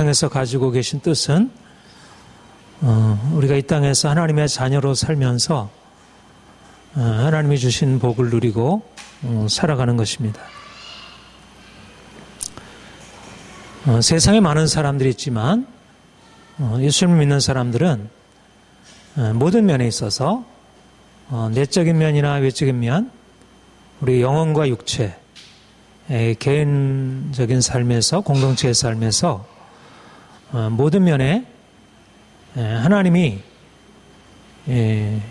땅에서 가지고 계신 뜻은 우리가 이 땅에서 하나님의 자녀로 살면서 하나님이 주신 복을 누리고 살아가는 것입니다. 세상에 많은 사람들이 있지만 예수님을 믿는 사람들은 모든 면에 있어서 내적인 면이나 외적인 면, 우리 영혼과 육체, 개인적인 삶에서, 공동체의 삶에서 모든 면에 하나님이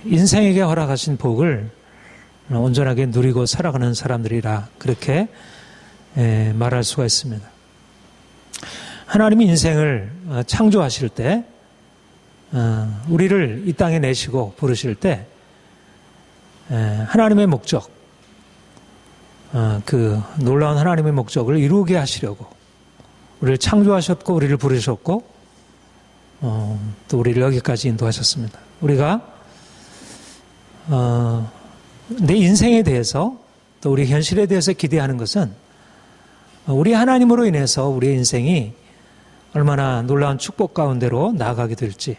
인생에게 허락하신 복을 온전하게 누리고 살아가는 사람들이라 그렇게 말할 수가 있습니다. 하나님이 인생을 창조하실 때 우리를 이 땅에 내시고 부르실 때 하나님의 목적, 그 놀라운 하나님의 목적을 이루게 하시려고 우리를 창조하셨고 우리를 부르셨고 또 우리를 여기까지 인도하셨습니다. 우리가 내 인생에 대해서 또 우리 현실에 대해서 기대하는 것은 우리 하나님으로 인해서 우리의 인생이 얼마나 놀라운 축복 가운데로 나아가게 될지,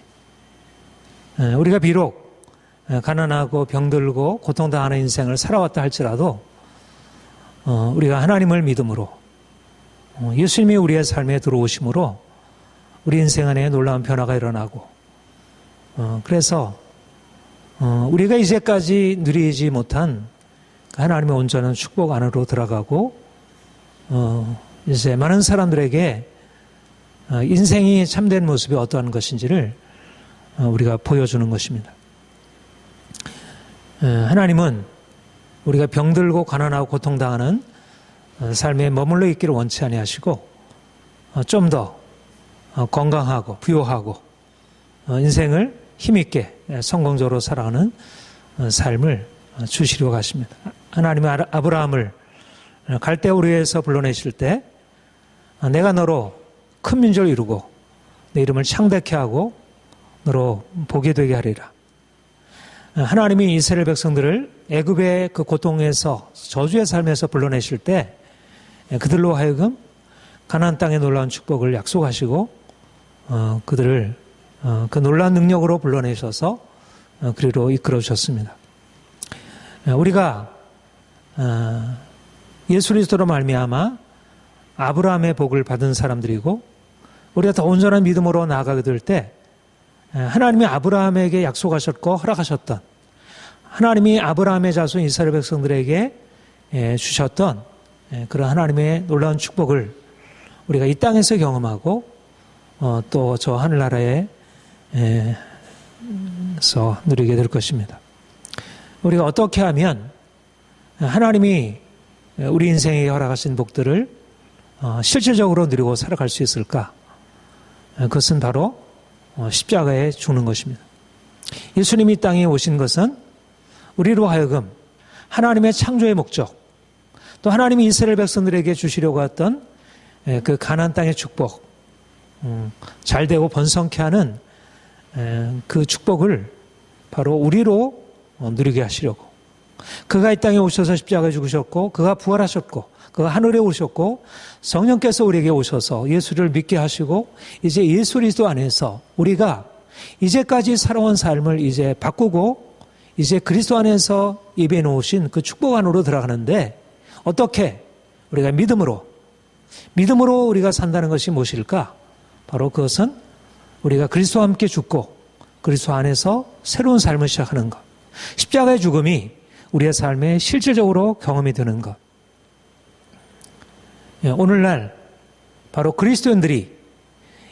우리가 비록 가난하고 병들고 고통당하는 인생을 살아왔다 할지라도 우리가 하나님을 믿음으로 예수님이 우리의 삶에 들어오심으로 우리 인생 안에 놀라운 변화가 일어나고 그래서 우리가 이제까지 누리지 못한 하나님의 온전한 축복 안으로 들어가고 이제 많은 사람들에게 인생이 참된 모습이 어떠한 것인지를 우리가 보여주는 것입니다. 하나님은 우리가 병들고 가난하고 고통당하는 삶에 머물러 있기를 원치 아니하시고 좀 더 건강하고 부요하고 인생을 힘있게 성공적으로 살아가는 삶을 주시려고 하십니다. 하나님은 아브라함을 갈대우르에서 불러내실 때 내가 너로 큰 민족을 이루고 내 이름을 창대케 하고 너로 복이 되게 하리라. 하나님이 이스라엘 백성들을 애굽의 그 고통에서 저주의 삶에서 불러내실 때 그들로 하여금 가나안 땅의 놀라운 축복을 약속하시고 그들을 그 놀라운 능력으로 불러내셔서 그리로 이끌어 주셨습니다. 우리가 예수 그리스도로 말미암아 아브라함의 복을 받은 사람들이고 우리가 더 온전한 믿음으로 나아가게 될 때 하나님이 아브라함에게 약속하셨고 허락하셨던, 하나님이 아브라함의 자손 이스라엘 백성들에게 주셨던 그런 하나님의 놀라운 축복을 우리가 이 땅에서 경험하고 또 저 하늘나라에서 누리게 될 것입니다. 우리가 어떻게 하면 하나님이 우리 인생에 허락하신 복들을 실질적으로 누리고 살아갈 수 있을까? 그것은 바로 십자가에 죽는 것입니다. 예수님이 이 땅에 오신 것은 우리로 하여금 하나님의 창조의 목적, 또 하나님이 이스라엘 백성들에게 주시려고 했던 그 가나안 땅의 축복, 잘되고 번성케 하는 그 축복을 바로 우리로 누리게 하시려고, 그가 이 땅에 오셔서 십자가에 죽으셨고 그가 부활하셨고 그가 하늘에 오셨고 성령께서 우리에게 오셔서 예수를 믿게 하시고 이제 예수 그리스도 안에서 우리가 이제까지 살아온 삶을 이제 바꾸고 이제 그리스도 안에서 입에 놓으신 그 축복 안으로 들어가는데, 어떻게 우리가 믿음으로 우리가 산다는 것이 무엇일까? 바로 그것은 우리가 그리스도와 함께 죽고 그리스도 안에서 새로운 삶을 시작하는 것, 십자가의 죽음이 우리의 삶에 실질적으로 경험이 되는 것. 오늘날 바로 그리스도인들이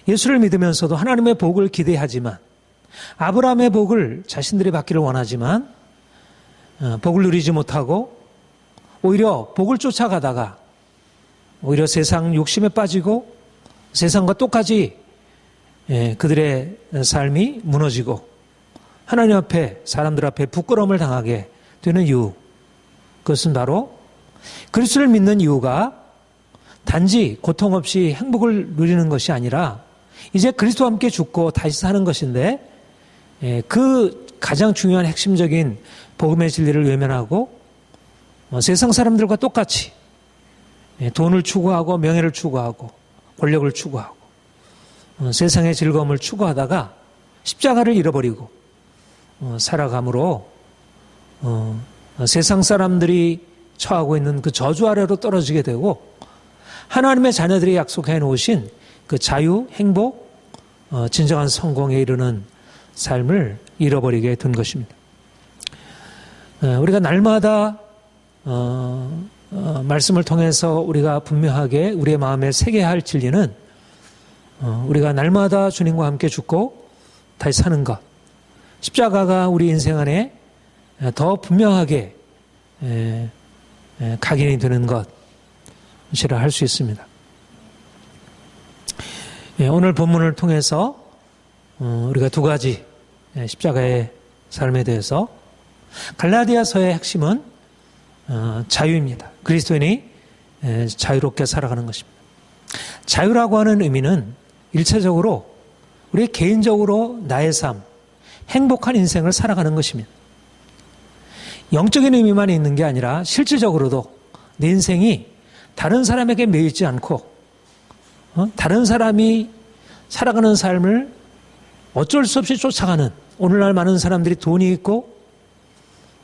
예수를 믿으면서도 하나님의 복을 기대하지만, 아브라함의 복을 자신들이 받기를 원하지만 복을 누리지 못하고 오히려 복을 쫓아가다가 오히려 세상 욕심에 빠지고 세상과 똑같이 그들의 삶이 무너지고 하나님 앞에, 사람들 앞에 부끄러움을 당하게 되는 이유, 그것은 바로 그리스도를 믿는 이유가 단지 고통 없이 행복을 누리는 것이 아니라 이제 그리스도와 함께 죽고 다시 사는 것인데, 그 가장 중요한 핵심적인 복음의 진리를 외면하고 세상 사람들과 똑같이 돈을 추구하고 명예를 추구하고 권력을 추구하고 세상의 즐거움을 추구하다가 십자가를 잃어버리고 살아감으로 세상 사람들이 처하고 있는 그 저주 아래로 떨어지게 되고 하나님의 자녀들이 약속해 놓으신 그 자유, 행복, 진정한 성공에 이르는 삶을 잃어버리게 된 것입니다. 우리가 날마다 말씀을 통해서 우리가 분명하게 우리의 마음에 새겨야 할 진리는 우리가 날마다 주님과 함께 죽고 다시 사는 것, 십자가가 우리 인생 안에 더 분명하게 각인이 되는 것이라 할 수 있습니다. 오늘 본문을 통해서 우리가 두 가지 십자가의 삶에 대해서 갈라디아서의 핵심은 자유입니다. 그리스도인이 자유롭게 살아가는 것입니다. 자유라고 하는 의미는 일차적으로 우리 개인적으로 나의 삶, 행복한 인생을 살아가는 것입니다. 영적인 의미만 있는 게 아니라 실질적으로도 내 인생이 다른 사람에게 매이지 않고 다른 사람이 살아가는 삶을 어쩔 수 없이 쫓아가는, 오늘날 많은 사람들이 돈이 있고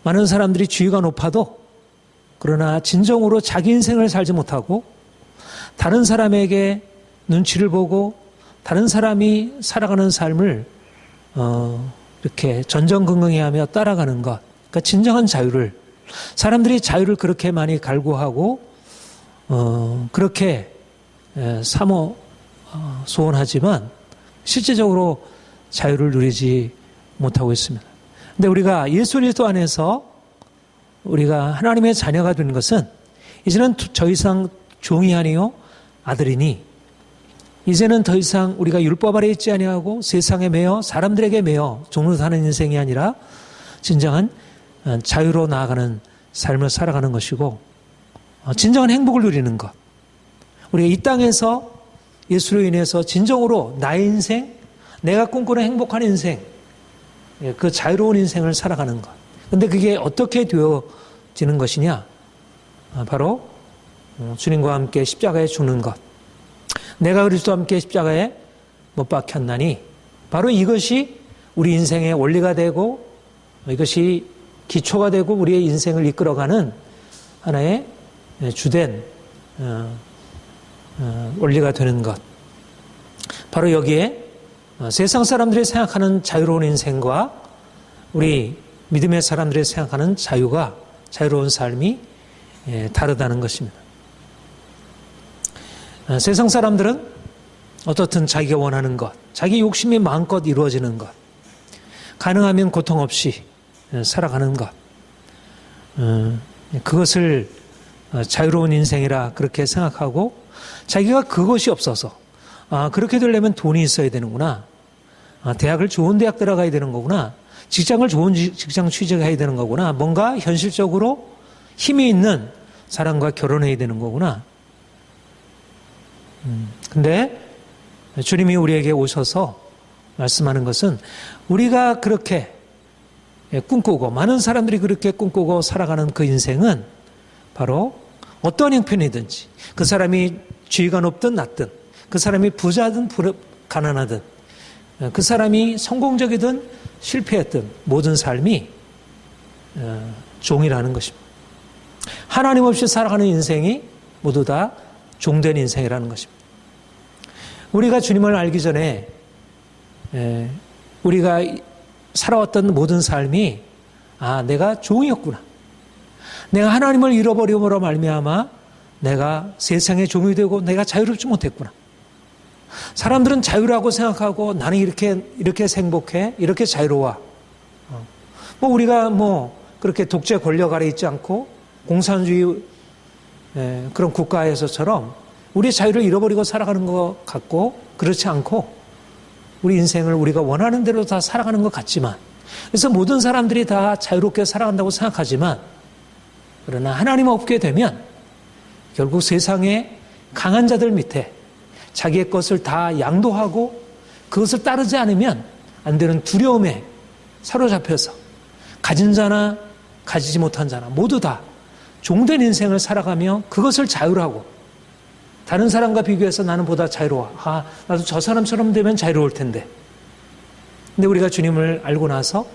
많은 사람들이 지위가 높아도 그러나 진정으로 자기 인생을 살지 못하고 다른 사람에게 눈치를 보고 다른 사람이 살아가는 삶을 이렇게 전전긍긍해하며 따라가는 것, 그러니까 진정한 자유를, 사람들이 자유를 그렇게 많이 갈구하고 그렇게 사모 소원하지만 실제적으로 자유를 누리지 못하고 있습니다. 근데 우리가 예수 그리스도 안에서 우리가 하나님의 자녀가 된 것은 이제는 더 이상 종이 아니요 아들이니, 이제는 더 이상 우리가 율법 아래 있지 아니하고 세상에 매여 사람들에게 매여 종으로 사는 인생이 아니라 진정한 자유로 나아가는 삶을 살아가는 것이고 진정한 행복을 누리는 것, 우리가 이 땅에서 예수로 인해서 진정으로 나의 인생, 내가 꿈꾸는 행복한 인생, 그 자유로운 인생을 살아가는 것. 근데 그게 어떻게 되어지는 것이냐? 바로 주님과 함께 십자가에 죽는 것. 내가 그리스도와 함께 십자가에 못 박혔나니, 바로 이것이 우리 인생의 원리가 되고 이것이 기초가 되고 우리의 인생을 이끌어가는 하나의 주된 원리가 되는 것. 바로 여기에 세상 사람들이 생각하는 자유로운 인생과 우리 믿음의 사람들이 생각하는 자유로운 삶이 다르다는 것입니다. 세상 사람들은 어떻든 자기가 원하는 것, 자기 욕심이 마음껏 이루어지는 것, 가능하면 고통 없이 살아가는 것, 그것을 자유로운 인생이라 그렇게 생각하고, 자기가 그것이 없어서 그렇게 되려면 돈이 있어야 되는구나, 대학을 좋은 대학 들어가야 되는 거구나, 직장을 좋은 직장 취직해야 되는 거구나, 뭔가 현실적으로 힘이 있는 사람과 결혼해야 되는 거구나. 근데 주님이 우리에게 오셔서 말씀하는 것은 우리가 그렇게 꿈꾸고 많은 사람들이 그렇게 꿈꾸고 살아가는 그 인생은 바로 어떠한 형편이든지, 그 사람이 지위가 높든 낮든, 그 사람이 부자든 가난하든, 그 사람이 성공적이든 실패했든 모든 삶이 종이라는 것입니다. 하나님 없이 살아가는 인생이 모두 다 종된 인생이라는 것입니다. 우리가 주님을 알기 전에 우리가 살아왔던 모든 삶이 내가 종이었구나, 내가 하나님을 잃어버림으로 말미암아 내가 세상의 종이 되고 내가 자유롭지 못했구나. 사람들은 자유라고 생각하고 나는 이렇게 행복해, 이렇게 자유로워. 우리가 그렇게 독재 권력 아래 있지 않고 공산주의 그런 국가에서처럼 우리의 자유를 잃어버리고 살아가는 것 같고, 그렇지 않고 우리 인생을 우리가 원하는 대로 다 살아가는 것 같지만, 그래서 모든 사람들이 다 자유롭게 살아간다고 생각하지만, 그러나 하나님 없게 되면 결국 세상의 강한 자들 밑에 자기의 것을 다 양도하고 그것을 따르지 않으면 안 되는 두려움에 사로잡혀서 가진 자나 가지지 못한 자나 모두 다 종된 인생을 살아가며 그것을 자유라고 다른 사람과 비교해서 나는 보다 자유로워. 나도 저 사람처럼 되면 자유로울 텐데. 근데 우리가 주님을 알고 나서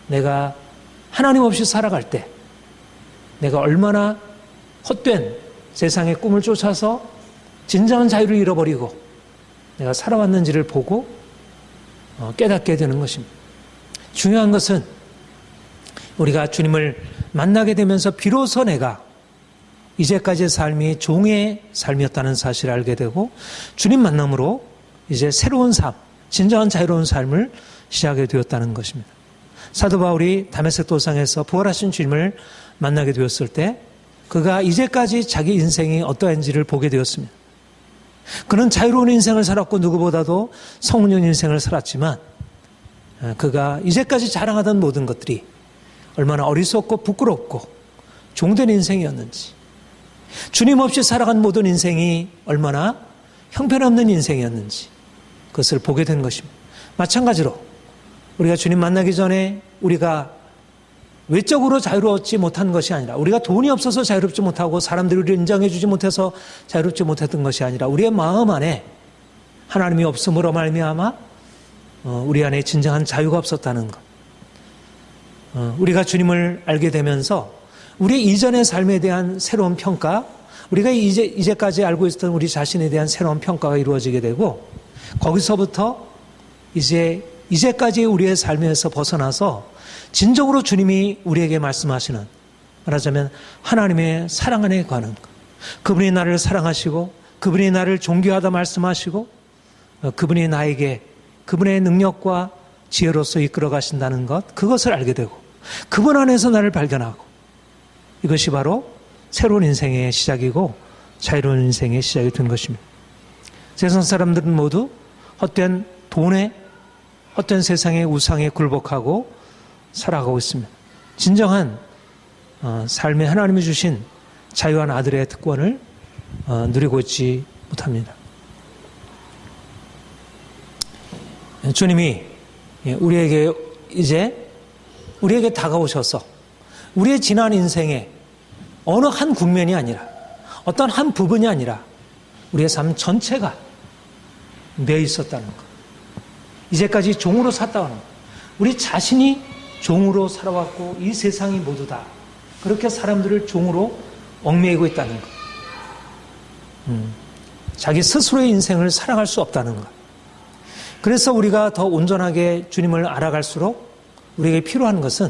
내가 하나님 없이 살아갈 때 내가 얼마나 헛된 세상의 꿈을 쫓아서 진정한 자유를 잃어버리고 내가 살아왔는지를 보고 깨닫게 되는 것입니다. 중요한 것은 우리가 주님을 만나게 되면서 비로소 내가 이제까지의 삶이 종의 삶이었다는 사실을 알게 되고 주님 만남으로 이제 새로운 삶, 진정한 자유로운 삶을 시작하게 되었다는 것입니다. 사도 바울이 다메섹 도상에서 부활하신 주님을 만나게 되었을 때 그가 이제까지 자기 인생이 어떠한지를 보게 되었습니다. 그는 자유로운 인생을 살았고 누구보다도 성령 인생을 살았지만 그가 이제까지 자랑하던 모든 것들이 얼마나 어리석고 부끄럽고 종된 인생이었는지, 주님 없이 살아간 모든 인생이 얼마나 형편없는 인생이었는지 그것을 보게 된 것입니다. 마찬가지로 우리가 주님 만나기 전에 우리가 외적으로 자유롭지 못한 것이 아니라, 우리가 돈이 없어서 자유롭지 못하고 사람들이 우리를 인정해 주지 못해서 자유롭지 못했던 것이 아니라 우리의 마음 안에 하나님이 없음으로 말미암아 우리 안에 진정한 자유가 없었다는 것. 우리가 주님을 알게 되면서 우리 이전의 삶에 대한 새로운 평가, 우리가 이제까지 알고 있었던 우리 자신에 대한 새로운 평가가 이루어지게 되고 거기서부터 이제까지 우리의 삶에서 벗어나서 진정으로 주님이 우리에게 말씀하시는, 말하자면 하나님의 사랑 안에 관한 것, 그분이 나를 사랑하시고 그분이 나를 존귀하다 말씀하시고 그분이 나에게 그분의 능력과 지혜로서 이끌어 가신다는 것, 그것을 알게 되고 그분 안에서 나를 발견하고, 이것이 바로 새로운 인생의 시작이고 자유로운 인생의 시작이 된 것입니다. 세상 사람들은 모두 헛된 돈에, 헛된 세상의 우상에 굴복하고 살아가고 있습니다. 진정한 삶에 하나님이 주신 자유한 아들의 특권을 누리고 있지 못합니다. 주님이 우리에게 다가오셔서 우리의 지난 인생에 어느 한 국면이 아니라, 어떤 한 부분이 아니라 우리의 삶 전체가 매여 있었다는 것. 이제까지 종으로 살다가는 것. 우리 자신이 종으로 살아왔고 이 세상이 모두 다 그렇게 사람들을 종으로 얽매이고 있다는 것. 자기 스스로의 인생을 살아갈 수 없다는 것. 그래서 우리가 더 온전하게 주님을 알아갈수록 우리에게 필요한 것은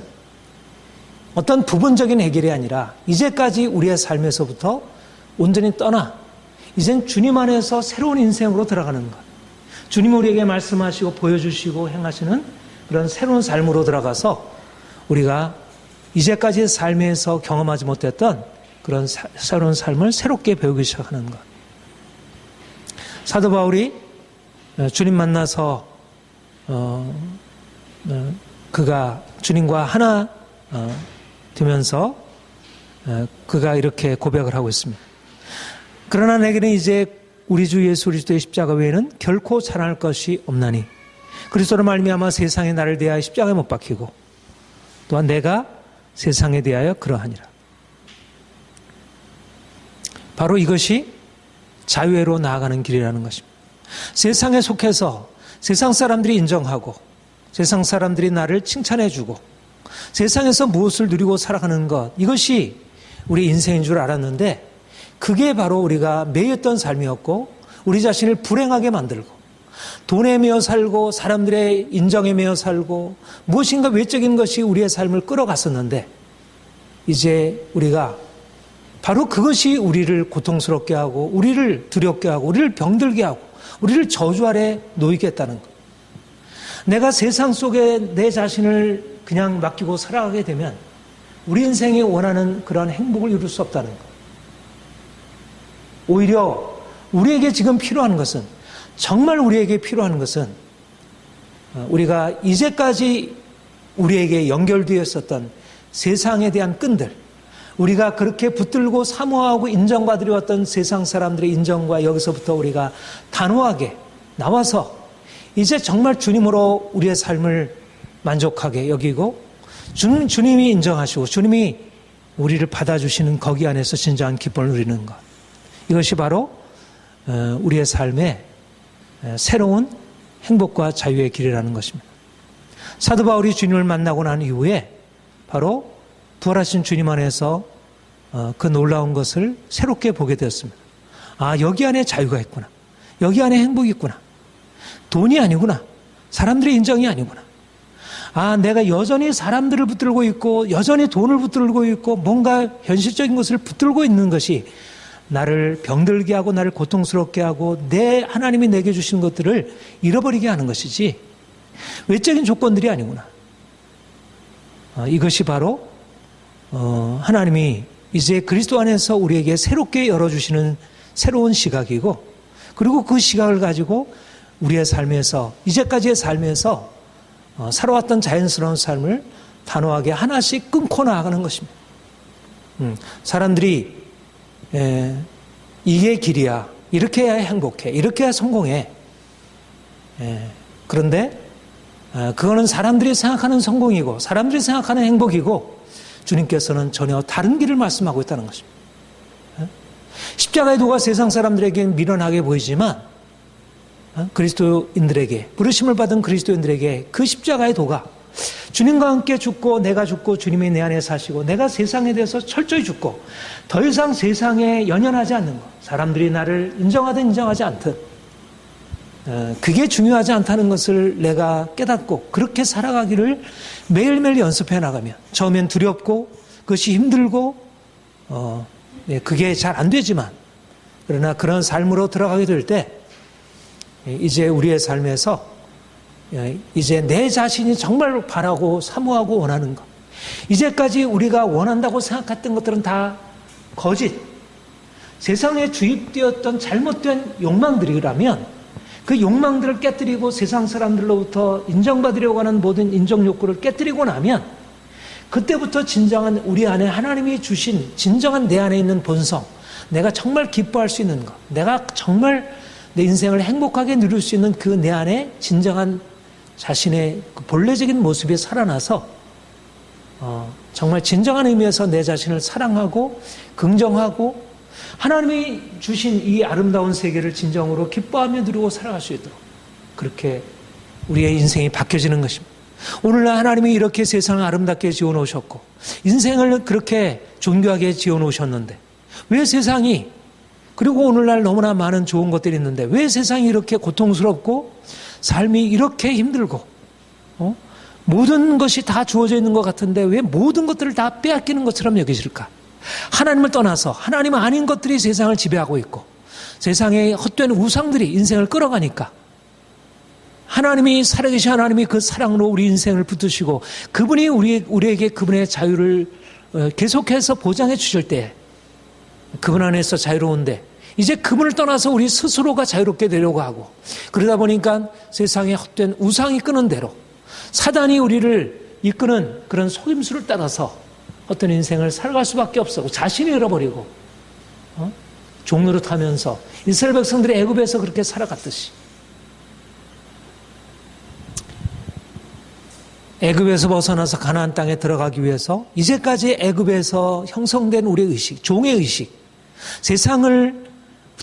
어떤 부분적인 해결이 아니라 이제까지 우리의 삶에서부터 온전히 떠나 이젠 주님 안에서 새로운 인생으로 들어가는 것. 주님이 우리에게 말씀하시고 보여주시고 행하시는 그런 새로운 삶으로 들어가서 우리가 이제까지의 삶에서 경험하지 못했던 그런 새로운 삶을 새롭게 배우기 시작하는 것. 사도 바울이 주님 만나서 그가 주님과 하나 되면서 그가 이렇게 고백을 하고 있습니다. 그러나 내게는 이제 우리 주 예수 그리스도의 십자가 외에는 결코 자랑할 것이 없나니 그리스도로 말미암아 세상에 나를 대하여 십자가에 못 박히고 또한 내가 세상에 대하여 그러하니라. 바로 이것이 자유로 나아가는 길이라는 것입니다. 세상에 속해서 세상 사람들이 인정하고 세상 사람들이 나를 칭찬해주고 세상에서 무엇을 누리고 살아가는 것, 이것이 우리 인생인 줄 알았는데 그게 바로 우리가 매였던 삶이었고 우리 자신을 불행하게 만들고 돈에 매여 살고 사람들의 인정에 매여 살고 무엇인가 외적인 것이 우리의 삶을 끌어갔었는데 이제 우리가 바로 그것이 우리를 고통스럽게 하고 우리를 두렵게 하고 우리를 병들게 하고 우리를 저주 아래 놓이게 했다는 것. 내가 세상 속에 내 자신을 그냥 맡기고 살아가게 되면 우리 인생이 원하는 그런 행복을 이룰 수 없다는 것. 오히려 우리에게 지금 필요한 것은, 정말 우리에게 필요한 것은 우리가 이제까지 우리에게 연결되어 있었던 세상에 대한 끈들, 우리가 그렇게 붙들고 사모하고 인정받으려왔던 세상 사람들의 인정과 여기서부터 우리가 단호하게 나와서 이제 정말 주님으로 우리의 삶을 만족하게 여기고 주님이 인정하시고 주님이 우리를 받아주시는 거기 안에서 진정한 기쁨을 누리는 것. 이것이 바로 우리의 삶에 새로운 행복과 자유의 길이라는 것입니다. 사도 바울이 주님을 만나고 난 이후에 바로 부활하신 주님 안에서 그 놀라운 것을 새롭게 보게 되었습니다. 아, 여기 안에 자유가 있구나. 여기 안에 행복이 있구나. 돈이 아니구나. 사람들의 인정이 아니구나. 아, 내가 여전히 사람들을 붙들고 있고 여전히 돈을 붙들고 있고 뭔가 현실적인 것을 붙들고 있는 것이 나를 병들게 하고 나를 고통스럽게 하고 내 하나님이 내게 주신 것들을 잃어버리게 하는 것이지 외적인 조건들이 아니구나. 이것이 바로 하나님이 이제 그리스도 안에서 우리에게 새롭게 열어주시는 새로운 시각이고, 그리고 그 시각을 가지고 우리의 삶에서, 이제까지의 삶에서 살아왔던 자연스러운 삶을 단호하게 하나씩 끊고 나아가는 것입니다. 사람들이 이게 길이야, 이렇게 해야 행복해, 이렇게 해야 성공해. 그런데 그거는 사람들이 생각하는 성공이고 사람들이 생각하는 행복이고 주님께서는 전혀 다른 길을 말씀하고 있다는 것입니다. 십자가의 도가 세상 사람들에게는 미련하게 보이지만 그리스도인들에게, 부르심을 받은 그리스도인들에게 그 십자가의 도가 주님과 함께 죽고 내가 죽고 주님이 내 안에 사시고 내가 세상에 대해서 철저히 죽고 더 이상 세상에 연연하지 않는 것, 사람들이 나를 인정하든 인정하지 않든 그게 중요하지 않다는 것을 내가 깨닫고 그렇게 살아가기를 매일매일 연습해 나가면, 처음엔 두렵고 그것이 힘들고 그게 잘 안 되지만, 그러나 그런 삶으로 들어가게 될 때 이제 우리의 삶에서 이제 내 자신이 정말 바라고 사모하고 원하는 것, 이제까지 우리가 원한다고 생각했던 것들은 다 거짓, 세상에 주입되었던 잘못된 욕망들이라면 그 욕망들을 깨뜨리고 세상 사람들로부터 인정받으려고 하는 모든 인정 욕구를 깨뜨리고 나면 그때부터 진정한 우리 안에 하나님이 주신 진정한 내 안에 있는 본성, 내가 정말 기뻐할 수 있는 것, 내가 정말 내 인생을 행복하게 누릴 수 있는 그 내 안에 진정한 자신의 그 본래적인 모습이 살아나서 정말 진정한 의미에서 내 자신을 사랑하고 긍정하고 하나님이 주신 이 아름다운 세계를 진정으로 기뻐하며 누리고 살아갈 수 있도록 그렇게 우리의 인생이 바뀌어지는 것입니다. 오늘날 하나님이 이렇게 세상을 아름답게 지어놓으셨고 인생을 그렇게 존귀하게 지어놓으셨는데 왜 세상이, 그리고 오늘날 너무나 많은 좋은 것들이 있는데 왜 세상이 이렇게 고통스럽고 삶이 이렇게 힘들고 모든 것이 다 주어져 있는 것 같은데 왜 모든 것들을 다 빼앗기는 것처럼 여기실까? 하나님을 떠나서 하나님 아닌 것들이 세상을 지배하고 있고 세상의 헛된 우상들이 인생을 끌어가니까 하나님이, 살아계신 하나님이 그 사랑으로 우리 인생을 붙드시고 그분이 우리에게 그분의 자유를 계속해서 보장해 주실 때 그분 안에서 자유로운데 이제 그분을 떠나서 우리 스스로가 자유롭게 되려고 하고, 그러다 보니까 세상의 헛된 우상이 끄는 대로 사단이 우리를 이끄는 그런 속임수를 따라서 어떤 인생을 살아갈 수밖에 없어. 자신이 잃어버리고 종로를 타면서 이스라엘 백성들이 애굽에서 그렇게 살아갔듯이 애굽에서 벗어나서 가나안 땅에 들어가기 위해서 이제까지 애굽에서 형성된 우리의 의식, 종의 의식, 세상을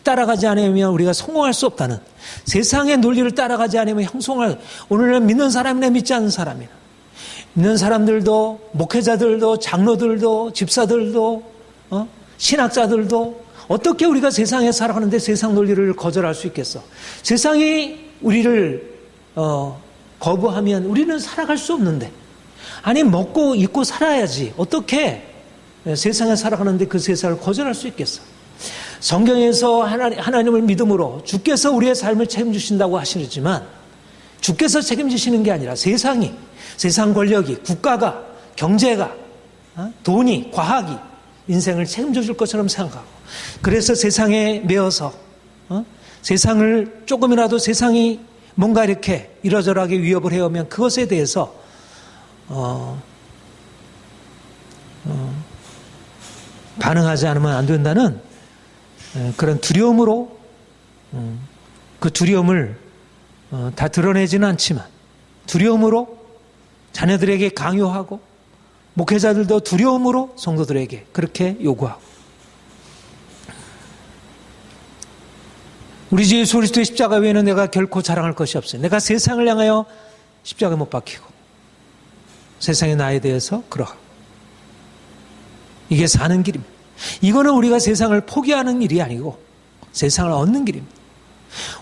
따라가지 않으면 우리가 성공할 수 없다는, 세상의 논리를 따라가지 않으면 형성할, 오늘날 믿는 사람이나 믿지 않는 사람이나, 믿는 사람들도 목회자들도 장로들도 집사들도 신학자들도 어떻게 우리가 세상에 살아가는데 세상 논리를 거절할 수 있겠어? 세상이 우리를 거부하면 우리는 살아갈 수 없는데, 아니 먹고 입고 살아야지 어떻게 세상에 살아가는데 그 세상을 거절할 수 있겠어? 성경에서 하나님을 믿음으로 주께서 우리의 삶을 책임지신다고 하시지만 주께서 책임지시는 게 아니라 세상이, 세상 권력이, 국가가, 경제가, 돈이, 과학이 인생을 책임져 줄 것처럼 생각하고, 그래서 세상에 매여서 세상을 조금이라도 세상이 뭔가 이렇게 이러저러하게 위협을 해오면 그것에 대해서 반응하지 않으면 안 된다는 그런 두려움으로, 그 두려움을 다 드러내지는 않지만 두려움으로 자녀들에게 강요하고, 목회자들도 두려움으로 성도들에게 그렇게 요구하고, 우리 주 예수 그리스도의 십자가 외에는 내가 결코 자랑할 것이 없어요. 내가 세상을 향하여 십자가에 못 박히고 세상의 나에 대해서 그러하고 이게 사는 길입니다. 이거는 우리가 세상을 포기하는 일이 아니고 세상을 얻는 길입니다.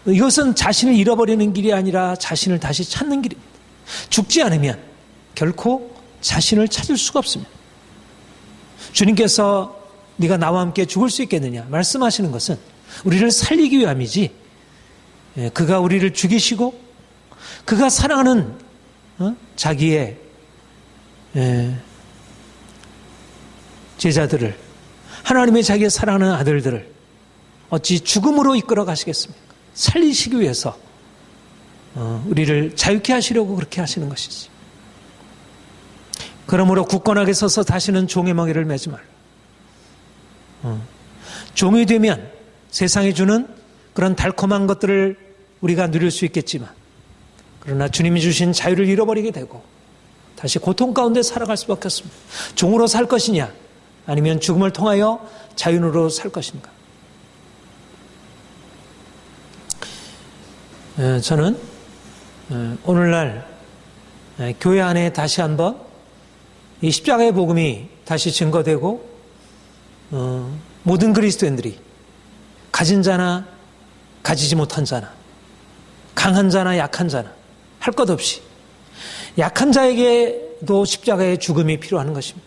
이것은 자신을 잃어버리는 길이 아니라 자신을 다시 찾는 길입니다. 죽지 않으면 결코 자신을 찾을 수가 없습니다. 주님께서 네가 나와 함께 죽을 수 있겠느냐 말씀하시는 것은 우리를 살리기 위함이지, 그가 우리를 죽이시고 그가 사랑하는 자기의 제자들을, 하나님의 자기의 사랑하는 아들들을 어찌 죽음으로 이끌어 가시겠습니까? 살리시기 위해서 우리를 자유케 하시려고 그렇게 하시는 것이지. 그러므로 굳건하게 서서 다시는 종의 멍에를 매지 말라. 종이 되면 세상이 주는 그런 달콤한 것들을 우리가 누릴 수 있겠지만, 그러나 주님이 주신 자유를 잃어버리게 되고 다시 고통 가운데 살아갈 수밖에 없습니다. 종으로 살 것이냐 아니면 죽음을 통하여 자유인으로 살 것인가. 저는 오늘날 교회 안에 다시 한번 이 십자가의 복음이 다시 증거되고 모든 그리스도인들이 가진 자나 가지지 못한 자나 강한 자나 약한 자나 할 것 없이 약한 자에게도 십자가의 죽음이 필요한 것입니다.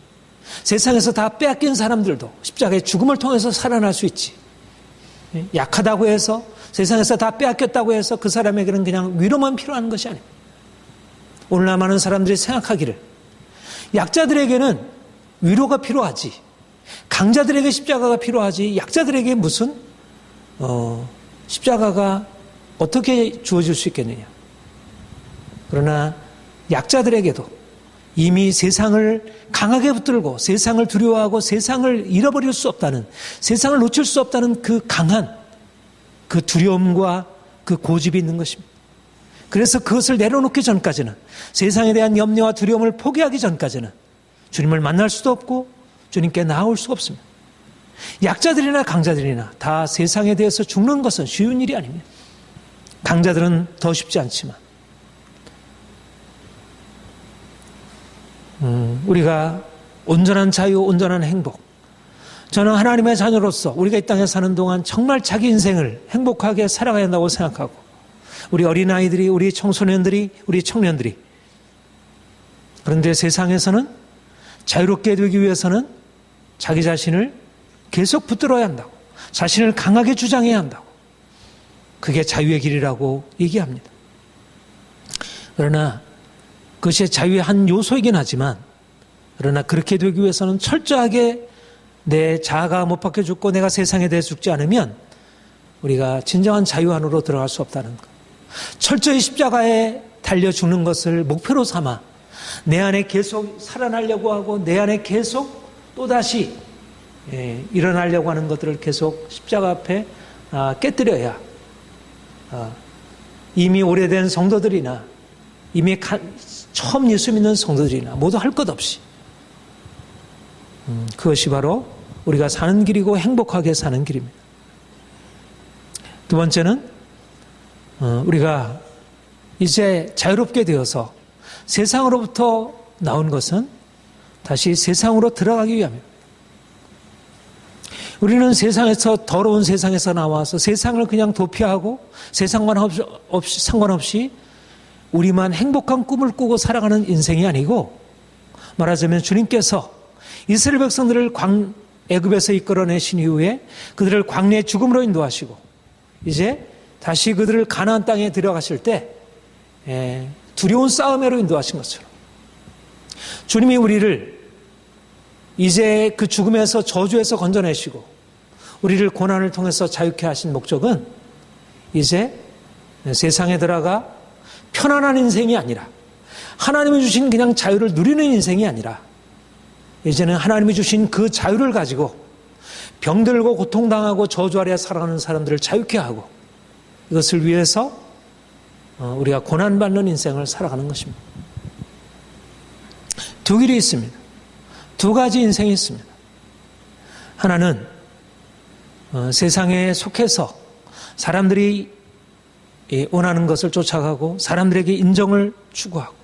세상에서 다 빼앗긴 사람들도 십자가의 죽음을 통해서 살아날 수 있지. 약하다고 해서 세상에서 다 빼앗겼다고 해서 그 사람에게는 그냥 위로만 필요한 것이 아닙니다. 오늘날 많은 사람들이 생각하기를 약자들에게는 위로가 필요하지, 강자들에게 십자가가 필요하지, 약자들에게 무슨 십자가가 어떻게 주어질 수 있겠느냐. 그러나 약자들에게도 이미 세상을 강하게 붙들고 세상을 두려워하고 세상을 잃어버릴 수 없다는, 세상을 놓칠 수 없다는 그 강한 그 두려움과 그 고집이 있는 것입니다. 그래서 그것을 내려놓기 전까지는, 세상에 대한 염려와 두려움을 포기하기 전까지는 주님을 만날 수도 없고 주님께 나아올 수가 없습니다. 약자들이나 강자들이나 다 세상에 대해서 죽는 것은 쉬운 일이 아닙니다. 강자들은 더 쉽지 않지만 우리가 온전한 자유, 온전한 행복, 저는 하나님의 자녀로서 우리가 이 땅에 사는 동안 정말 자기 인생을 행복하게 살아가야 한다고 생각하고, 우리 어린아이들이, 우리 청소년들이, 우리 청년들이, 그런데 세상에서는 자유롭게 되기 위해서는 자기 자신을 계속 붙들어야 한다고, 자신을 강하게 주장해야 한다고, 그게 자유의 길이라고 얘기합니다. 그러나 그것이 자유의 한 요소이긴 하지만, 그러나 그렇게 되기 위해서는 철저하게 내 자아가 못 박혀 죽고 내가 세상에 대해 죽지 않으면 우리가 진정한 자유 안으로 들어갈 수 없다는 것. 철저히 십자가에 달려 죽는 것을 목표로 삼아 내 안에 계속 살아나려고 하고 내 안에 계속 또다시 일어나려고 하는 것들을 계속 십자가 앞에 깨뜨려야 이미 오래된 성도들이나 이미 처음 예수 믿는 성도들이나 모두 할 것 없이 그것이 바로 우리가 사는 길이고 행복하게 사는 길입니다. 두 번째는 우리가 이제 자유롭게 되어서 세상으로부터 나온 것은 다시 세상으로 들어가기 위함입니다. 우리는 세상에서, 더러운 세상에서 나와서 세상을 그냥 도피하고 세상과 상관없이 우리만 행복한 꿈을 꾸고 살아가는 인생이 아니고, 말하자면 주님께서 이스라엘 백성들을 애굽에서 이끌어내신 이후에 그들을 광야의 죽음으로 인도하시고 이제 다시 그들을 가나안 땅에 들어가실 때 두려운 싸움으로 인도하신 것처럼 주님이 우리를 이제 그 죽음에서, 저주에서 건져내시고 우리를 고난을 통해서 자유케 하신 목적은 이제 세상에 들어가 편안한 인생이 아니라, 하나님이 주신 그냥 자유를 누리는 인생이 아니라, 이제는 하나님이 주신 그 자유를 가지고 병들고 고통당하고 저주 아래 살아가는 사람들을 자유케 하고, 이것을 위해서 우리가 고난받는 인생을 살아가는 것입니다. 두 길이 있습니다. 두 가지 인생이 있습니다. 하나는 세상에 속해서 사람들이 원하는 것을 쫓아가고 사람들에게 인정을 추구하고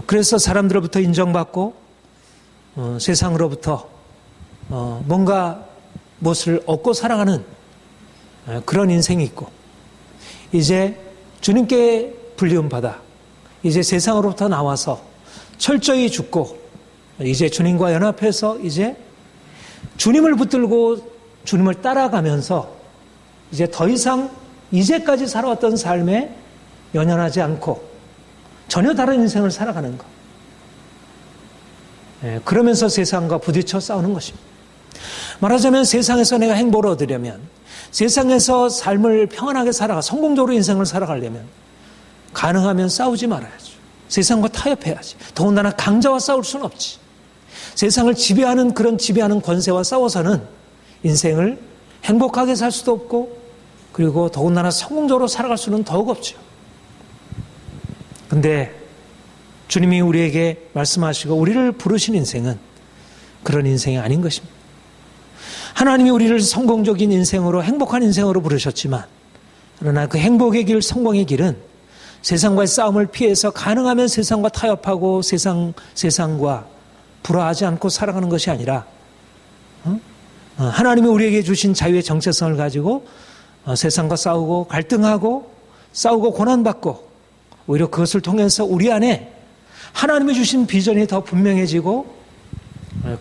그래서 사람들로부터 인정받고 세상으로부터 뭔가 무엇을 얻고 살아가는 그런 인생이 있고 이제 주님께 불리움받아 이제 세상으로부터 나와서 철저히 죽고 이제 주님과 연합해서 이제 주님을 붙들고 주님을 따라가면서 이제 더 이상 이제까지 살아왔던 삶에 연연하지 않고 전혀 다른 인생을 살아가는 것. 그러면서 세상과 부딪혀 싸우는 것입니다. 말하자면 세상에서 내가 행복을 얻으려면 세상에서 삶을 평안하게 살아가 성공적으로 인생을 살아가려면 가능하면 싸우지 말아야죠. 세상과 타협해야지. 더군다나 강자와 싸울 수는 없지. 세상을 지배하는 그런 지배하는 권세와 싸워서는 인생을 행복하게 살 수도 없고 그리고 더군다나 성공적으로 살아갈 수는 더욱 없죠. 근데 주님이 우리에게 말씀하시고 우리를 부르신 인생은 그런 인생이 아닌 것입니다. 하나님이 우리를 성공적인 인생으로 행복한 인생으로 부르셨지만 그러나 그 행복의 길, 성공의 길은 세상과의 싸움을 피해서 가능하면 세상과 타협하고 세상과 불화하지 않고 살아가는 것이 아니라 하나님이 우리에게 주신 자유의 정체성을 가지고 세상과 싸우고 갈등하고 싸우고 고난받고 오히려 그것을 통해서 우리 안에 하나님이 주신 비전이 더 분명해지고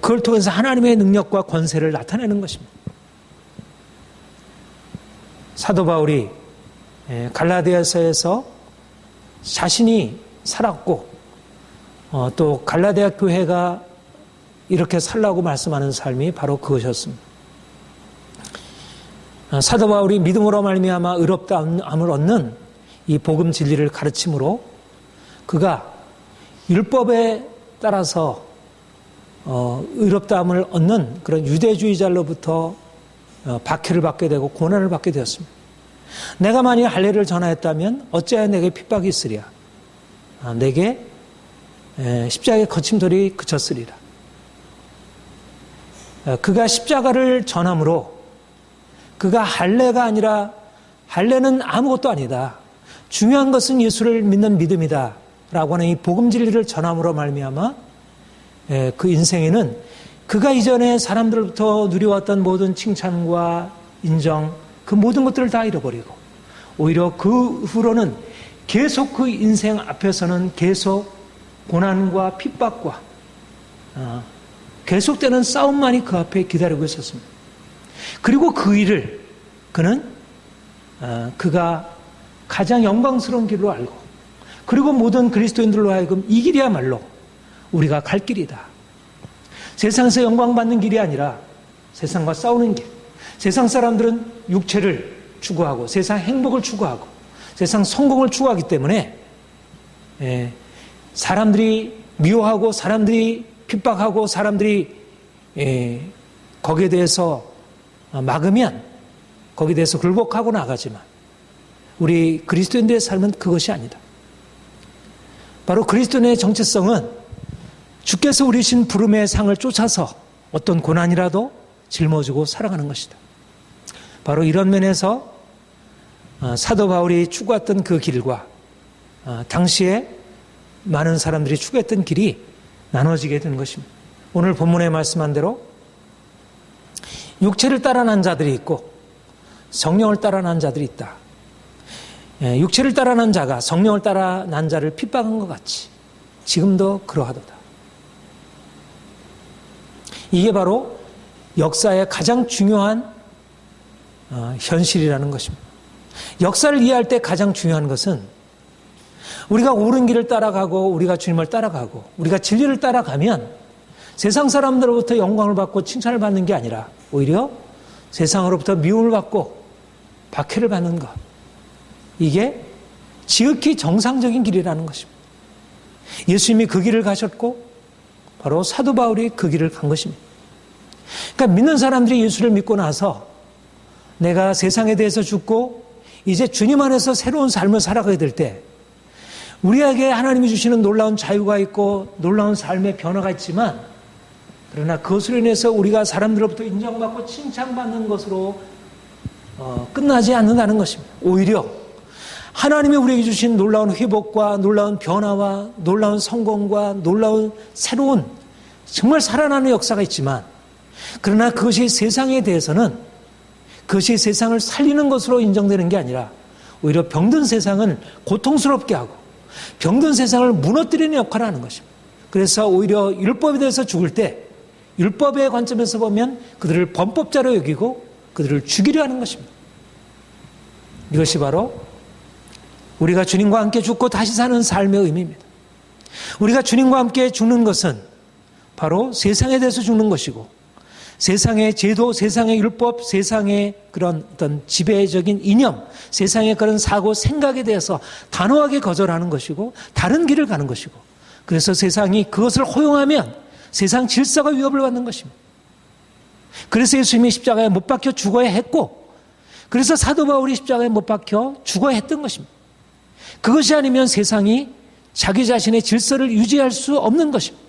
그걸 통해서 하나님의 능력과 권세를 나타내는 것입니다. 사도 바울이 갈라디아서에서 자신이 살았고 또 갈라디아 교회가 이렇게 살라고 말씀하는 삶이 바로 그것이었습니다. 사도 바울이 믿음으로 말미암아 의롭다함을 얻는 이 복음 진리를 가르침으로 그가 율법에 따라서 의롭다함을 얻는 그런 유대주의자로부터 박해를 받게 되고 고난을 받게 되었습니다. 내가 만일 할례를 전하였다면 어찌하여 내게 핍박이 있으랴. 내게 십자가의 거침돌이 그쳤으리라. 그가 십자가를 전함으로 그가 할례가 아니라 할례는 아무것도 아니다. 중요한 것은 예수를 믿는 믿음이다. 라고 하는 이 복음 진리를 전함으로 말미암아 그 인생에는 그가 이전에 사람들로부터 누려왔던 모든 칭찬과 인정 그 모든 것들을 다 잃어버리고 오히려 그 후로는 계속 그 인생 앞에서는 계속 고난과 핍박과 계속되는 싸움만이 그 앞에 기다리고 있었습니다. 그리고 그 일을 그는 그가 가장 영광스러운 길로 알고 그리고 모든 그리스도인들로 하여금 이 길이야말로 우리가 갈 길이다. 세상에서 영광받는 길이 아니라 세상과 싸우는 길. 세상 사람들은 육체를 추구하고 세상 행복을 추구하고 세상 성공을 추구하기 때문에 사람들이 미워하고 사람들이 핍박하고 사람들이 거기에 대해서 막으면 거기에 대해서 굴복하고 나가지만 우리 그리스도인들의 삶은 그것이 아니다. 바로 그리스도인의 정체성은 주께서 우리 신 부름의 상을 쫓아서 어떤 고난이라도 짊어지고 살아가는 것이다. 바로 이런 면에서 사도 바울이 추구했던 그 길과 당시에 많은 사람들이 추구했던 길이 나눠지게 되는 것입니다. 오늘 본문에 말씀한 대로 육체를 따라 난 자들이 있고 성령을 따라 난 자들이 있다. 육체를 따라 난 자가 성령을 따라 난 자를 핍박한 것 같이 지금도 그러하도다. 이게 바로 역사의 가장 중요한 현실이라는 것입니다. 역사를 이해할 때 가장 중요한 것은 우리가 옳은 길을 따라가고 우리가 주님을 따라가고 우리가 진리를 따라가면 세상 사람들로부터 영광을 받고 칭찬을 받는 게 아니라 오히려 세상으로부터 미움을 받고 박해를 받는 것. 이게 지극히 정상적인 길이라는 것입니다. 예수님이 그 길을 가셨고 바로 사도 바울이 그 길을 간 것입니다. 그러니까 믿는 사람들이 예수를 믿고 나서 내가 세상에 대해서 죽고 이제 주님 안에서 새로운 삶을 살아가게 될 때 우리에게 하나님이 주시는 놀라운 자유가 있고 놀라운 삶의 변화가 있지만 그러나 그것으로 인해서 우리가 사람들로부터 인정받고 칭찬받는 것으로 끝나지 않는다는 것입니다. 오히려 하나님이 우리에게 주신 놀라운 회복과 놀라운 변화와 놀라운 성공과 놀라운 새로운 정말 살아나는 역사가 있지만, 그러나 그것이 세상에 대해서는 그것이 세상을 살리는 것으로 인정되는 게 아니라 오히려 병든 세상은 고통스럽게 하고 병든 세상을 무너뜨리는 역할을 하는 것입니다. 그래서 오히려 율법에 대해서 죽을 때 율법의 관점에서 보면 그들을 범법자로 여기고 그들을 죽이려 하는 것입니다. 이것이 바로 우리가 주님과 함께 죽고 다시 사는 삶의 의미입니다. 우리가 주님과 함께 죽는 것은 바로 세상에 대해서 죽는 것이고, 세상의 제도, 세상의 율법, 세상의 그런 어떤 지배적인 이념, 세상의 그런 사고, 생각에 대해서 단호하게 거절하는 것이고 다른 길을 가는 것이고, 그래서 세상이 그것을 허용하면 세상 질서가 위협을 받는 것입니다. 그래서 예수님이 십자가에 못 박혀 죽어야 했고, 그래서 사도 바울이 십자가에 못 박혀 죽어야 했던 것입니다. 그것이 아니면 세상이 자기 자신의 질서를 유지할 수 없는 것입니다.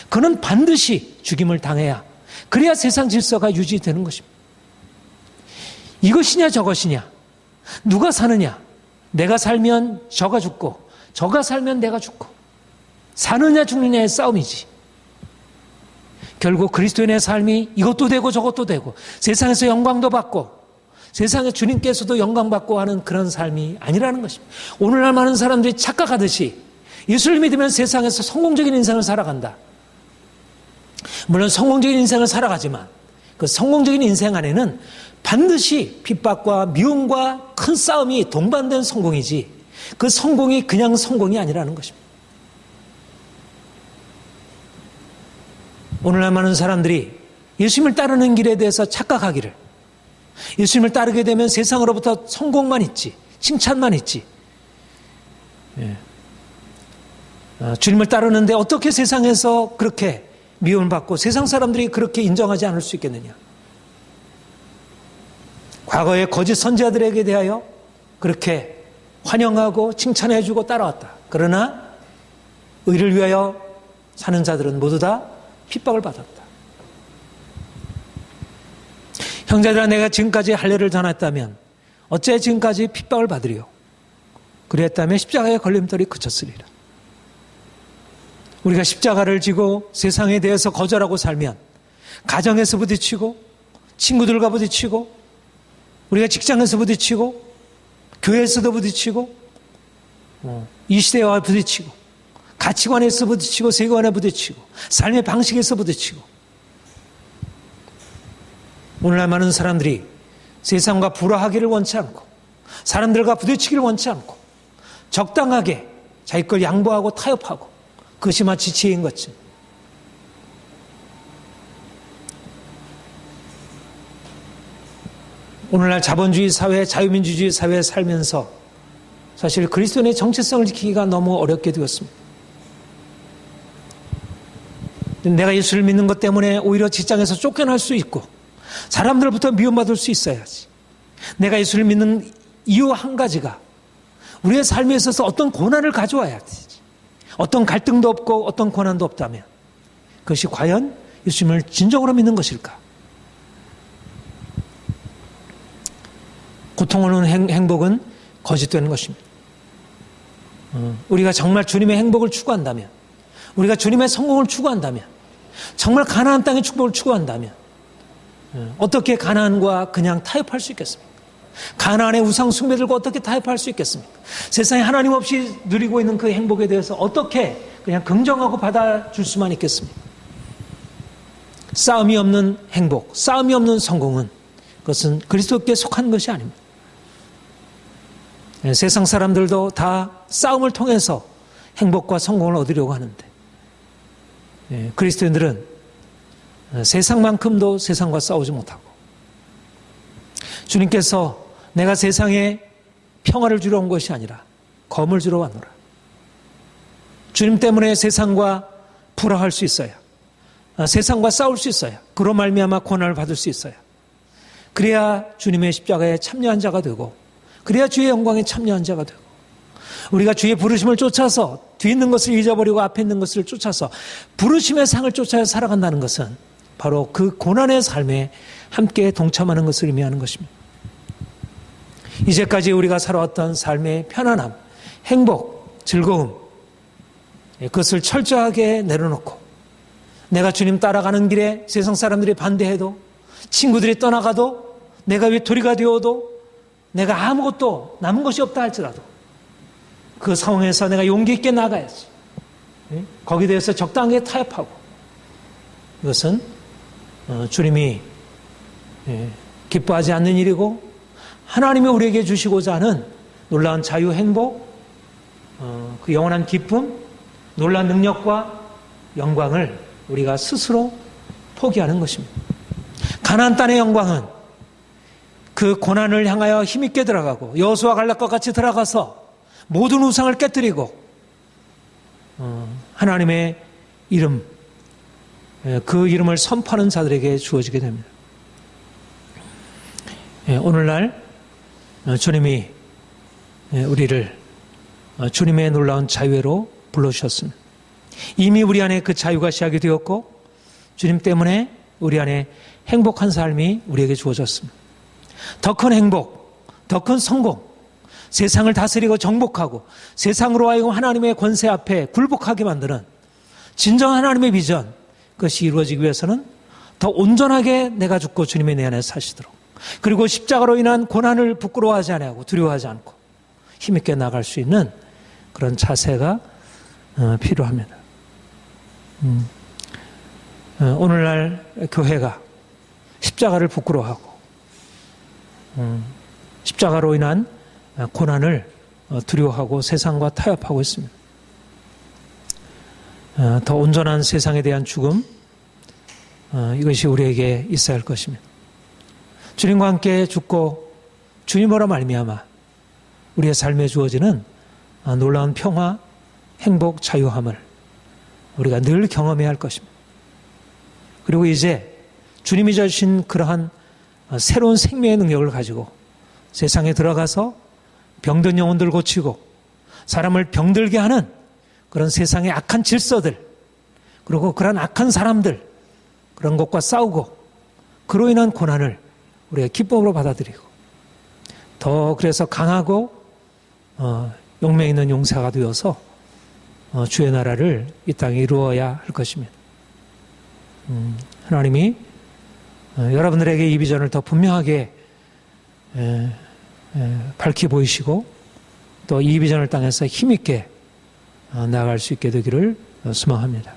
그는 반드시 죽임을 당해야, 그래야 세상 질서가 유지되는 것입니다. 이것이냐 저것이냐, 누가 사느냐, 내가 살면 저가 죽고 저가 살면 내가 죽고, 사느냐 죽느냐의 싸움이지. 결국 그리스도인의 삶이 이것도 되고 저것도 되고 세상에서 영광도 받고 세상에 주님께서도 영광받고 하는 그런 삶이 아니라는 것입니다. 오늘날 많은 사람들이 착각하듯이 예수를 믿으면 세상에서 성공적인 인생을 살아간다. 물론 성공적인 인생을 살아가지만 그 성공적인 인생 안에는 반드시 핍박과 미움과 큰 싸움이 동반된 성공이지, 그 성공이 그냥 성공이 아니라는 것입니다. 오늘날 많은 사람들이 예수님을 따르는 길에 대해서 착각하기를, 예수님을 따르게 되면 세상으로부터 성공만 있지, 칭찬만 있지, 주님을 따르는데 어떻게 세상에서 그렇게 미움을 받고 세상 사람들이 그렇게 인정하지 않을 수 있겠느냐. 과거의 거짓 선지자들에게 대하여 그렇게 환영하고 칭찬해주고 따라왔다. 그러나 의를 위하여 사는 자들은 모두 다 핍박을 받았다. 형제들아, 내가 지금까지 할례를 전했다면 어째 지금까지 핍박을 받으리요. 그랬다면 십자가의 걸림돌이 그쳤으리라. 우리가 십자가를 지고 세상에 대해서 거절하고 살면 가정에서 부딪히고, 친구들과 부딪히고, 우리가 직장에서 부딪히고, 교회에서도 부딪히고, 이 시대와 부딪히고, 가치관에서 부딪히고, 세계관에 부딪히고, 삶의 방식에서 부딪히고. 오늘날 많은 사람들이 세상과 불화하기를 원치 않고, 사람들과 부딪히기를 원치 않고, 적당하게 자기 걸 양보하고 타협하고, 그것이 마치 지혜인 것처럼. 오늘날 자본주의 사회, 자유민주주의 사회에 살면서 사실 그리스도인의 정체성을 지키기가 너무 어렵게 되었습니다. 내가 예수를 믿는 것 때문에 오히려 직장에서 쫓겨날 수 있고 사람들부터 미움받을 수 있어야지. 내가 예수를 믿는 이유 한 가지가 우리의 삶에 있어서 어떤 고난을 가져와야 되지. 어떤 갈등도 없고 어떤 고난도 없다면 그것이 과연 예수님을 진정으로 믿는 것일까? 고통을 오는 행복은 거짓되는 것입니다. 우리가 정말 주님의 행복을 추구한다면, 우리가 주님의 성공을 추구한다면, 정말 가나안 땅의 축복을 추구한다면 어떻게 가나안과 그냥 타협할 수 있겠습니까? 가나안의 우상 숭배들과 어떻게 타협할 수 있겠습니까? 세상에 하나님 없이 누리고 있는 그 행복에 대해서 어떻게 그냥 긍정하고 받아줄 수만 있겠습니까? 싸움이 없는 행복, 싸움이 없는 성공은 그것은 그리스도께 속한 것이 아닙니다. 세상 사람들도 다 싸움을 통해서 행복과 성공을 얻으려고 하는데 그리스도인들은 세상만큼도 세상과 싸우지 못하고, 주님께서 내가 세상에 평화를 주러 온 것이 아니라 검을 주러 왔노라. 주님 때문에 세상과 불화할 수 있어야, 세상과 싸울 수 있어야, 그로 말미암아 고난을 받을 수 있어야, 그래야 주님의 십자가에 참여한 자가 되고, 그래야 주의 영광에 참여한 자가 되고, 우리가 주의 부르심을 쫓아서 뒤에 있는 것을 잊어버리고 앞에 있는 것을 쫓아서 부르심의 상을 쫓아서 살아간다는 것은 바로 그 고난의 삶에 함께 동참하는 것을 의미하는 것입니다. 이제까지 우리가 살아왔던 삶의 편안함, 행복, 즐거움, 그것을 철저하게 내려놓고 내가 주님 따라가는 길에 세상 사람들이 반대해도, 친구들이 떠나가도, 내가 외톨이가 되어도, 내가 아무것도 남은 것이 없다 할지라도 그 상황에서 내가 용기 있게 나가야지. 거기에 대해서 적당하게 타협하고, 이것은 주님이 기뻐하지 않는 일이고 하나님이 우리에게 주시고자 하는 놀라운 자유, 행복, 그 영원한 기쁨, 놀라운 능력과 영광을 우리가 스스로 포기하는 것입니다. 가나안 땅의 영광은 그 고난을 향하여 힘있게 들어가고 여호수아 갈렙과 같이 들어가서 모든 우상을 깨뜨리고 하나님의 이름, 그 이름을 선포하는 자들에게 주어지게 됩니다. 오늘날 주님이 우리를 주님의 놀라운 자유로 불러주셨습니다. 이미 우리 안에 그 자유가 시작이 되었고 주님 때문에 우리 안에 행복한 삶이 우리에게 주어졌습니다. 더 큰 행복, 더 큰 성공, 세상을 다스리고 정복하고 세상으로 하여금 하나님의 권세 앞에 굴복하게 만드는 진정한 하나님의 비전, 그것이 이루어지기 위해서는 더 온전하게 내가 죽고 주님의 내 안에 사시도록, 그리고 십자가로 인한 고난을 부끄러워하지 않고 두려워하지 않고 힘있게 나갈 수 있는 그런 자세가 필요합니다. 오늘날 교회가 십자가를 부끄러워하고 십자가로 인한 고난을 두려워하고 세상과 타협하고 있습니다. 더 온전한 세상에 대한 죽음, 이것이 우리에게 있어야 할 것입니다. 주님과 함께 죽고 주님으로 말미암아 우리의 삶에 주어지는 놀라운 평화, 행복, 자유함을 우리가 늘 경험해야 할 것입니다. 그리고 이제 주님이 주신 그러한 새로운 생명의 능력을 가지고 세상에 들어가서 병든 영혼들 고치고 사람을 병들게 하는 그런 세상의 악한 질서들, 그리고 그런 악한 사람들, 그런 것과 싸우고 그로 인한 고난을 우리가 기쁨으로 받아들이고 더 그래서 강하고 용맹 있는 용사가 되어서 주의 나라를 이 땅에 이루어야 할 것입니다. 하나님이 여러분들에게 이 비전을 더 분명하게 밝히 보이시고 또 이 비전을 땅에서 힘있게 나아갈 수 있게 되기를 소망합니다.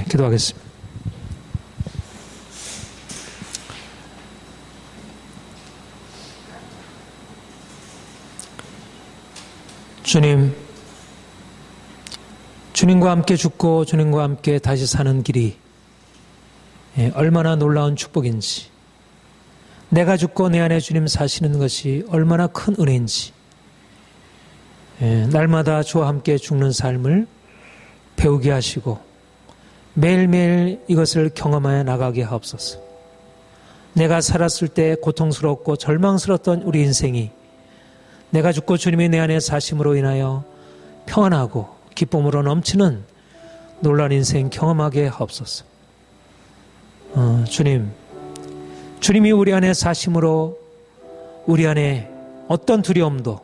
기도하겠습니다. 주님과 함께 죽고 주님과 함께 다시 사는 길이 얼마나 놀라운 축복인지, 내가 죽고 내 안에 주님 사시는 것이 얼마나 큰 은혜인지, 날마다 주와 함께 죽는 삶을 배우게 하시고 매일매일 이것을 경험하여 나가게 하옵소서. 내가 살았을 때 고통스럽고 절망스러웠던 우리 인생이 내가 죽고 주님이 내 안에 사심으로 인하여 평안하고 기쁨으로 넘치는 놀라운 인생 경험하게 하옵소서. 주님이 우리 안에 사심으로 우리 안에 어떤 두려움도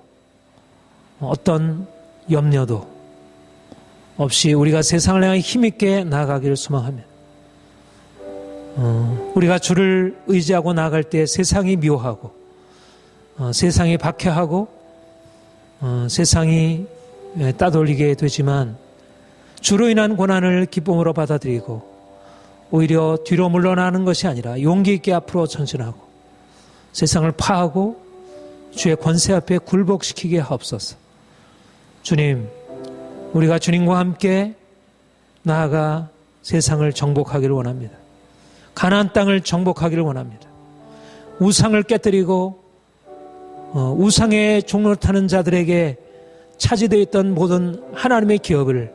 어떤 염려도 없이 우리가 세상을 향해 힘있게 나아가기를 소망합니다. 우리가 주를 의지하고 나아갈 때 세상이 미워하고 세상이 박해하고 세상이 따돌리게 되지만 주로 인한 고난을 기쁨으로 받아들이고 오히려 뒤로 물러나는 것이 아니라 용기 있게 앞으로 전진하고 세상을 파하고 주의 권세 앞에 굴복시키게 하옵소서. 주님, 우리가 주님과 함께 나아가 세상을 정복하기를 원합니다. 가나안 땅을 정복하기를 원합니다. 우상을 깨뜨리고 우상에 종노릇하는 자들에게 차지되어 있던 모든 하나님의 기업을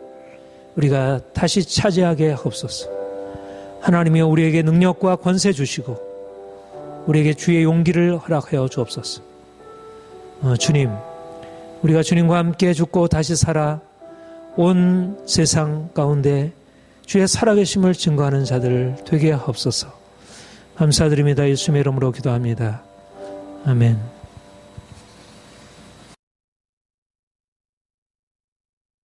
우리가 다시 차지하게 하옵소서. 하나님이 우리에게 능력과 권세 주시고 우리에게 주의 용기를 허락하여 주옵소서. 주님, 우리가 주님과 함께 죽고 다시 살아 온 세상 가운데 주의 살아계심을 증거하는 자들 되게 하옵소서. 감사드립니다. 예수님의 이름으로 기도합니다. 아멘.